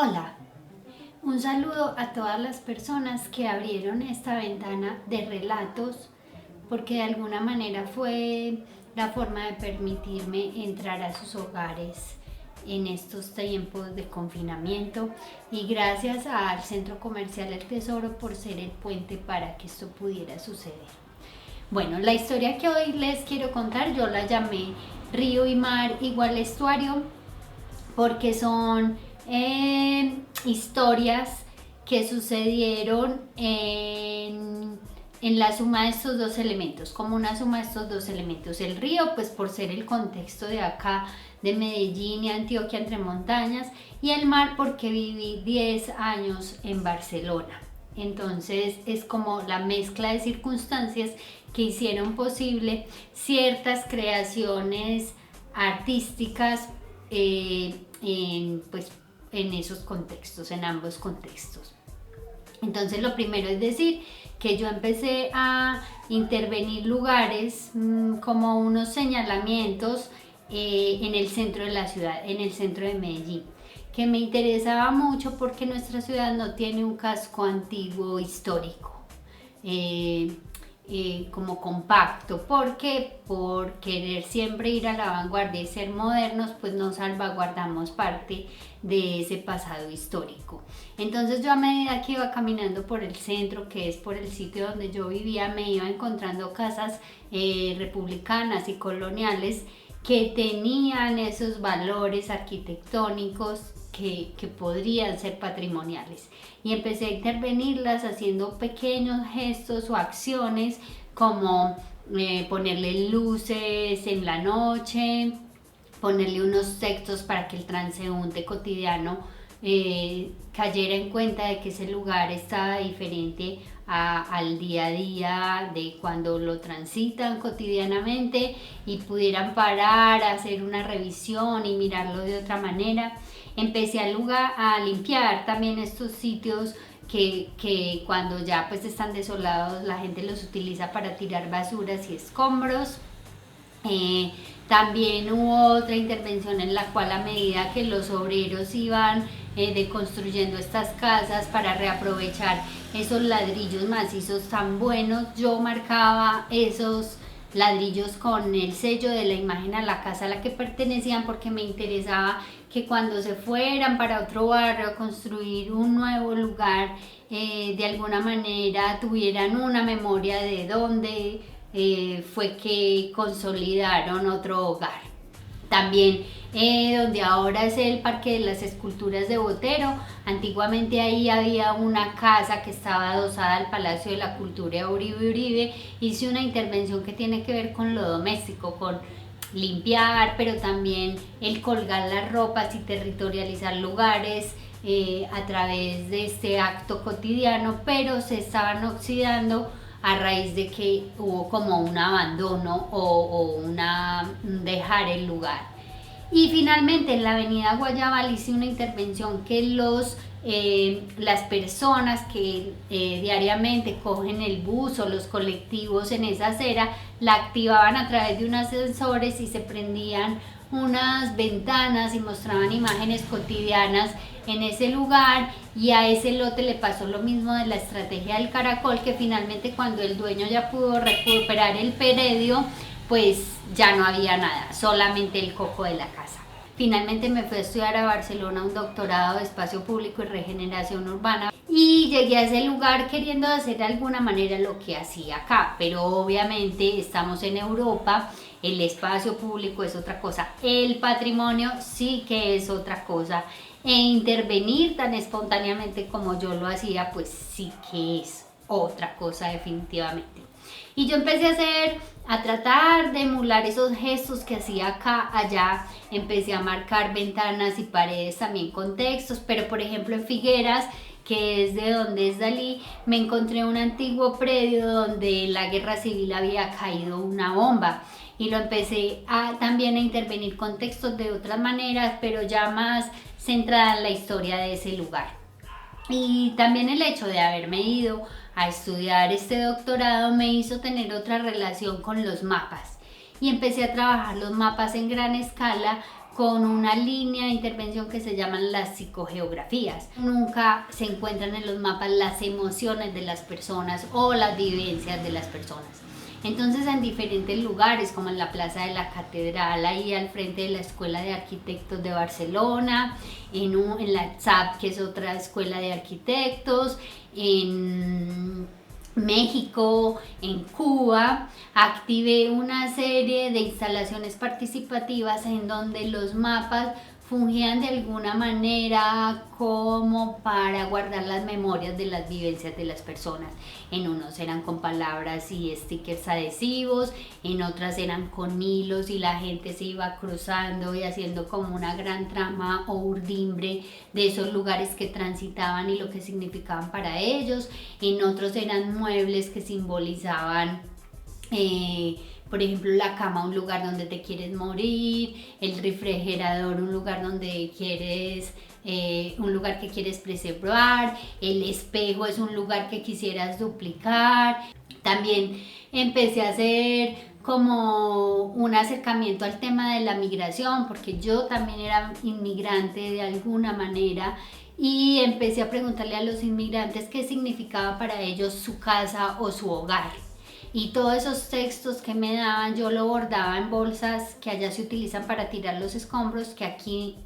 Hola, un saludo a todas las personas que abrieron esta ventana de relatos porque de alguna manera fue la forma de permitirme entrar a sus hogares en estos tiempos de confinamiento y gracias al Centro Comercial El Tesoro por ser el puente para que esto pudiera suceder. Bueno, la historia que hoy les quiero contar yo la llamé Río y Mar igual estuario porque son historias que sucedieron en la suma de estos dos elementos, como una suma de estos dos elementos. El río, pues por ser el contexto de acá, de Medellín y Antioquia entre montañas, y el mar porque viví 10 años en Barcelona. Entonces es como la mezcla de circunstancias que hicieron posible ciertas creaciones artísticas en esos contextos, en ambos contextos. Entonces lo primero es decir que yo empecé a intervenir lugares como unos señalamientos en el centro de la ciudad, en el centro de Medellín, que me interesaba mucho porque nuestra ciudad no tiene un casco antiguo histórico. Como compacto, porque por querer siempre ir a la vanguardia y ser modernos, pues no salvaguardamos parte de ese pasado histórico. Entonces yo a medida que iba caminando por el centro, que es por el sitio donde yo vivía, me iba encontrando casas republicanas y coloniales que tenían esos valores arquitectónicos que podrían ser patrimoniales, y empecé a intervenirlas haciendo pequeños gestos o acciones como ponerle luces en la noche, ponerle unos textos para que el transeúnte cotidiano cayera en cuenta de que ese lugar estaba diferente al día a día de cuando lo transitan cotidianamente y pudieran parar, hacer una revisión y mirarlo de otra manera. Empecé a limpiar también estos sitios que cuando ya pues están desolados la gente los utiliza para tirar basuras y escombros. También hubo otra intervención en la cual, a medida que los obreros iban deconstruyendo estas casas para reaprovechar esos ladrillos macizos tan buenos, yo marcaba esos ladrillos con el sello de la imagen a la casa a la que pertenecían, porque me interesaba que cuando se fueran para otro barrio a construir un nuevo lugar, de alguna manera tuvieran una memoria de dónde fue que consolidaron otro hogar. También donde ahora es el Parque de las Esculturas de Botero, antiguamente ahí había una casa que estaba adosada al Palacio de la Cultura Uribe Uribe. Hice una intervención que tiene que ver con lo doméstico, con limpiar, pero también el colgar las ropas y territorializar lugares a través de este acto cotidiano, pero se estaban oxidando a raíz de que hubo como un abandono o dejar el lugar. Y finalmente en la avenida Guayabal hice una intervención que las personas que diariamente cogen el bus o los colectivos en esa acera la activaban a través de unos sensores y se prendían unas ventanas y mostraban imágenes cotidianas en ese lugar, y a ese lote le pasó lo mismo de la estrategia del caracol, que finalmente cuando el dueño ya pudo recuperar el predio, pues ya no había nada, solamente el coco de la casa. Finalmente me fui a estudiar a Barcelona un doctorado de espacio público y regeneración urbana, y llegué a ese lugar queriendo hacer de alguna manera lo que hacía acá, pero obviamente estamos en Europa, el espacio público es otra cosa, el patrimonio sí que es otra cosa, e intervenir tan espontáneamente como yo lo hacía, pues sí que es otra cosa definitivamente. Y yo empecé a tratar de emular esos gestos que hacía acá, allá. Empecé a marcar ventanas y paredes también con textos, pero por ejemplo en Figueras, que es de donde es Dalí, me encontré un antiguo predio donde en la guerra civil había caído una bomba, y lo empecé también a intervenir con textos de otras maneras, pero ya más centrada en la historia de ese lugar. Y también el hecho de haberme ido a estudiar este doctorado me hizo tener otra relación con los mapas, y empecé a trabajar los mapas en gran escala con una línea de intervención que se llaman las psicogeografías. Nunca se encuentran en los mapas las emociones de las personas o las vivencias de las personas. Entonces en diferentes lugares, como en la Plaza de la Catedral, ahí al frente de la Escuela de Arquitectos de Barcelona, en la ZAP, que es otra escuela de arquitectos, en México, en Cuba, activé una serie de instalaciones participativas en donde los mapas fungían de alguna manera como para guardar las memorias de las vivencias de las personas. En unos eran con palabras y stickers adhesivos, en otras eran con hilos y la gente se iba cruzando y haciendo como una gran trama o urdimbre de esos lugares que transitaban y lo que significaban para ellos. En otros eran muebles que simbolizaban por ejemplo, la cama, un lugar donde te quieres morir, el refrigerador, un lugar donde quieres, un lugar que quieres preservar, el espejo es un lugar que quisieras duplicar. También empecé a hacer como un acercamiento al tema de la migración, porque yo también era inmigrante de alguna manera, y empecé a preguntarle a los inmigrantes qué significaba para ellos su casa o su hogar. Y todos esos textos que me daban yo lo bordaba en bolsas que allá se utilizan para tirar los escombros, que aquí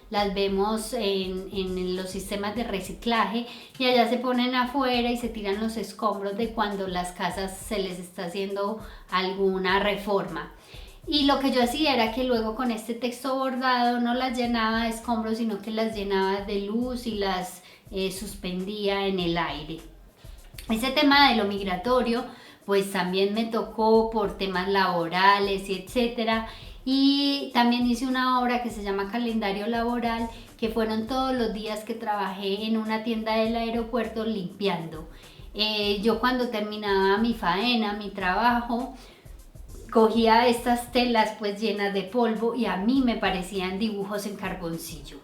las vemos en los sistemas de reciclaje, y allá se ponen afuera y se tiran los escombros de cuando las casas se les está haciendo alguna reforma. Y lo que yo hacía era que luego con este texto bordado no las llenaba de escombros, sino que las llenaba de luz y las suspendía en el aire. Ese tema de lo migratorio pues también me tocó por temas laborales y etcétera, y también hice una obra que se llama Calendario Laboral, que fueron todos los días que trabajé en una tienda del aeropuerto limpiando. Yo cuando terminaba mi faena, mi trabajo, cogía estas telas pues llenas de polvo y a mí me parecían dibujos en carboncillo.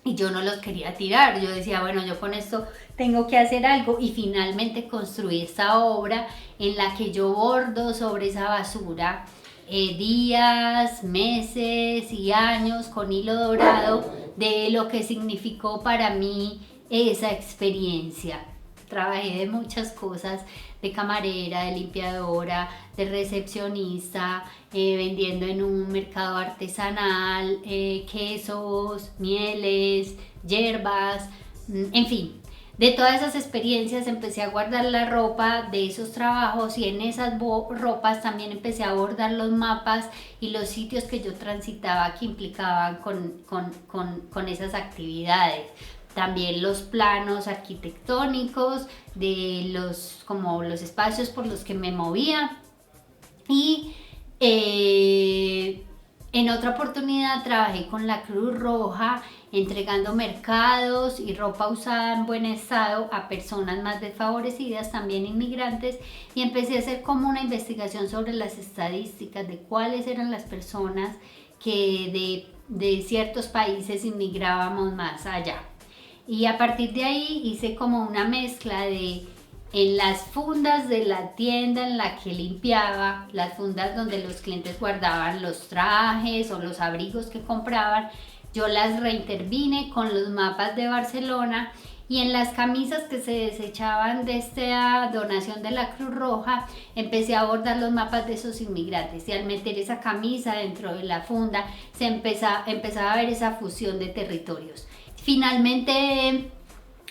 Y yo no los quería tirar, yo decía, bueno, yo con esto tengo que hacer algo, y finalmente construí esta obra en la que yo bordo sobre esa basura días, meses y años con hilo dorado de lo que significó para mí esa experiencia. Trabajé de muchas cosas, de camarera, de limpiadora, de recepcionista, vendiendo en un mercado artesanal, quesos, mieles, hierbas, en fin. De todas esas experiencias empecé a guardar la ropa de esos trabajos, y en esas ropas también empecé a bordar los mapas y los sitios que yo transitaba que implicaban con esas actividades. También los planos arquitectónicos de como los espacios por los que me movía. Y en otra oportunidad trabajé con la Cruz Roja entregando mercados y ropa usada en buen estado a personas más desfavorecidas, también inmigrantes, y empecé a hacer como una investigación sobre las estadísticas de cuáles eran las personas que de ciertos países inmigrábamos más allá. Y a partir de ahí hice como una mezcla de, en las fundas de la tienda en la que limpiaba, las fundas donde los clientes guardaban los trajes o los abrigos que compraban, yo las reintervine con los mapas de Barcelona, y en las camisas que se desechaban de esta donación de la Cruz Roja empecé a bordar los mapas de esos inmigrantes, y al meter esa camisa dentro de la funda se empezaba a ver esa fusión de territorios. Finalmente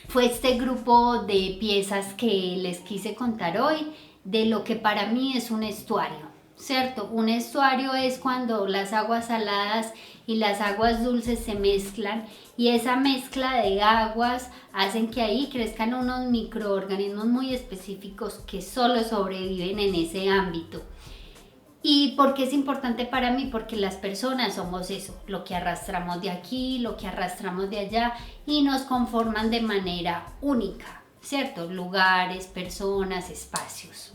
fue este grupo de piezas que les quise contar hoy de lo que para mí es un estuario, ¿cierto? Un estuario es cuando las aguas saladas y las aguas dulces se mezclan, y esa mezcla de aguas hacen que ahí crezcan unos microorganismos muy específicos que solo sobreviven en ese ámbito. ¿Y por qué es importante para mí? Porque las personas somos eso, lo que arrastramos de aquí, lo que arrastramos de allá, y nos conforman de manera única, ¿cierto? Lugares, personas, espacios.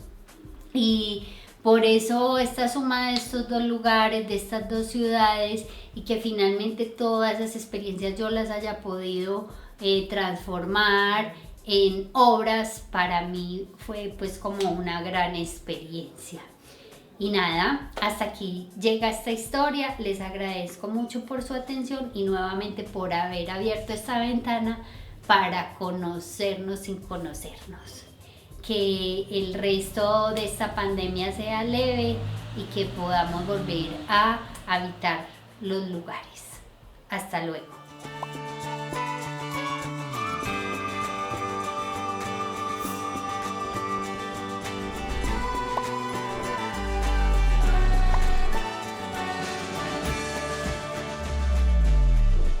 Y por eso esta suma de estos dos lugares, de estas dos ciudades, y que finalmente todas esas experiencias yo las haya podido transformar en obras, para mí fue pues como una gran experiencia. Y nada, hasta aquí llega esta historia. Les agradezco mucho por su atención y nuevamente por haber abierto esta ventana para conocernos sin conocernos. Que el resto de esta pandemia sea leve y que podamos volver a habitar los lugares. Hasta luego.